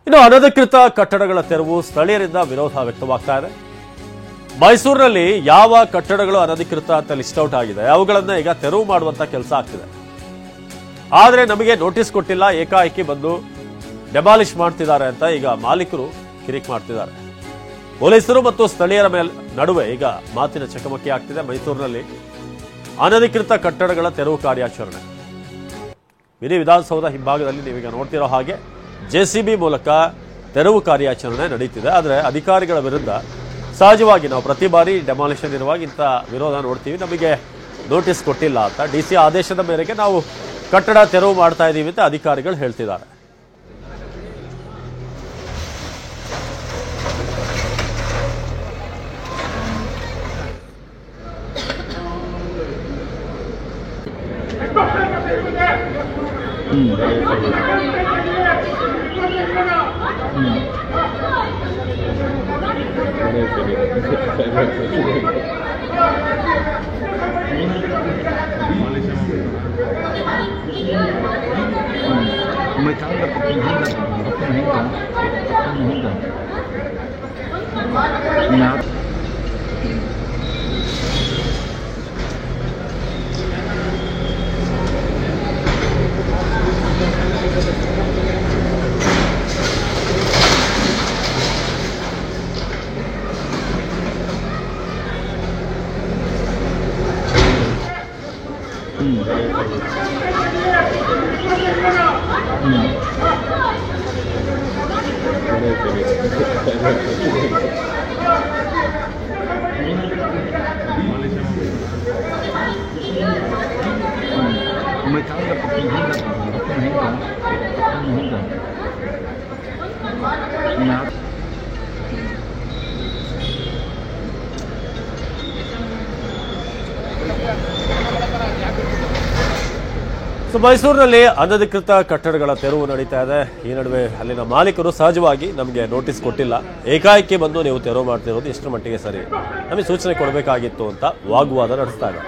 ಇನ್ನು ಅನಧಿಕೃತ ಕಟ್ಟಡಗಳ ತೆರವು ಸ್ಥಳೀಯರಿಂದ ವಿರೋಧ ವ್ಯಕ್ತವಾಗ್ತಾ ಇದೆ. ಮೈಸೂರಿನಲ್ಲಿ ಯಾವ ಕಟ್ಟಡಗಳು ಅನಧಿಕೃತ ಅಂತ ಲಿಸ್ಟ್ ಔಟ್ ಆಗಿದೆ ಅವುಗಳನ್ನ ಈಗ ತೆರವು ಮಾಡುವಂತ ಕೆಲಸ ಆಗ್ತಿದೆ. ಆದ್ರೆ ನಮಗೆ ನೋಟಿಸ್ ಕೊಟ್ಟಿಲ್ಲ, ಏಕಾಏಕಿ ಬಂದು ಡೆಮಾಲಿಷ್ ಮಾಡ್ತಿದ್ದಾರೆ ಅಂತ ಈಗ ಮಾಲೀಕರು ಕಿರಿಕ್ ಮಾಡ್ತಿದ್ದಾರೆ. ಪೊಲೀಸರು ಮತ್ತು ಸ್ಥಳೀಯರ ನಡುವೆ ಈಗ ಮಾತಿನ ಚಕಮಕಿ ಆಗ್ತಿದೆ. ಮೈಸೂರಿನಲ್ಲಿ ಅನಧಿಕೃತ ಕಟ್ಟಡಗಳ ತೆರವು ಕಾರ್ಯಾಚರಣೆ ಮಿನಿ ವಿಧಾನಸೌಧ ಹಿಂಭಾಗದಲ್ಲಿ ನೀವೀಗ ನೋಡ್ತಿರೋ ಹಾಗೆ ಜೆಸಿಬಿ ಮೂಲಕ ತೆರವು ಕಾರ್ಯಾಚರಣೆ ನಡೀತಿದೆ. ಆದರೆ ಅಧಿಕಾರಿಗಳ ವಿರುದ್ಧ ಸಹಜವಾಗಿ ನಾವು ಪ್ರತಿ ಬಾರಿ ಡೆಮಾಲಿಷನ್ ಇರುವಾಗ ಇಂಥ ವಿರೋಧ ನೋಡ್ತೀವಿ. ನಮಗೆ ನೋಟಿಸ್ ಕೊಟ್ಟಿಲ್ಲ ಅಂತ, ಡಿಸಿ ಆದೇಶದ ಮೇರೆಗೆ ನಾವು ಕಟ್ಟಡ ತೆರವು ಮಾಡ್ತಾ ಇದ್ದೀವಿ ಅಂತ ಅಧಿಕಾರಿಗಳು ಹೇಳ್ತಿದ್ದಾರೆ. ಮೈಸೂರಿನಲ್ಲಿ ಅನಧಿಕೃತ ಕಟ್ಟಡಗಳ ತೆರವು ನಡೀತಾ ಇದೆ. ಈ ನಡುವೆ ಅಲ್ಲಿನ ಮಾಲೀಕರು ಸಹಜವಾಗಿ ನಮಗೆ ನೋಟಿಸ್ ಕೊಟ್ಟಿಲ್ಲ, ಏಕಾಏಕಿ ಬಂದು ನೀವು ತೆರವು ಮಾಡ್ತಿರೋದು ಎಷ್ಟರ ಮಟ್ಟಿಗೆ ಸರಿ, ನಮಗೆ ಸೂಚನೆ ಕೊಡಬೇಕಾಗಿತ್ತು ಅಂತ ವಾಗ್ವಾದ ನಡೆಸ್ತಾ ಇದೆ.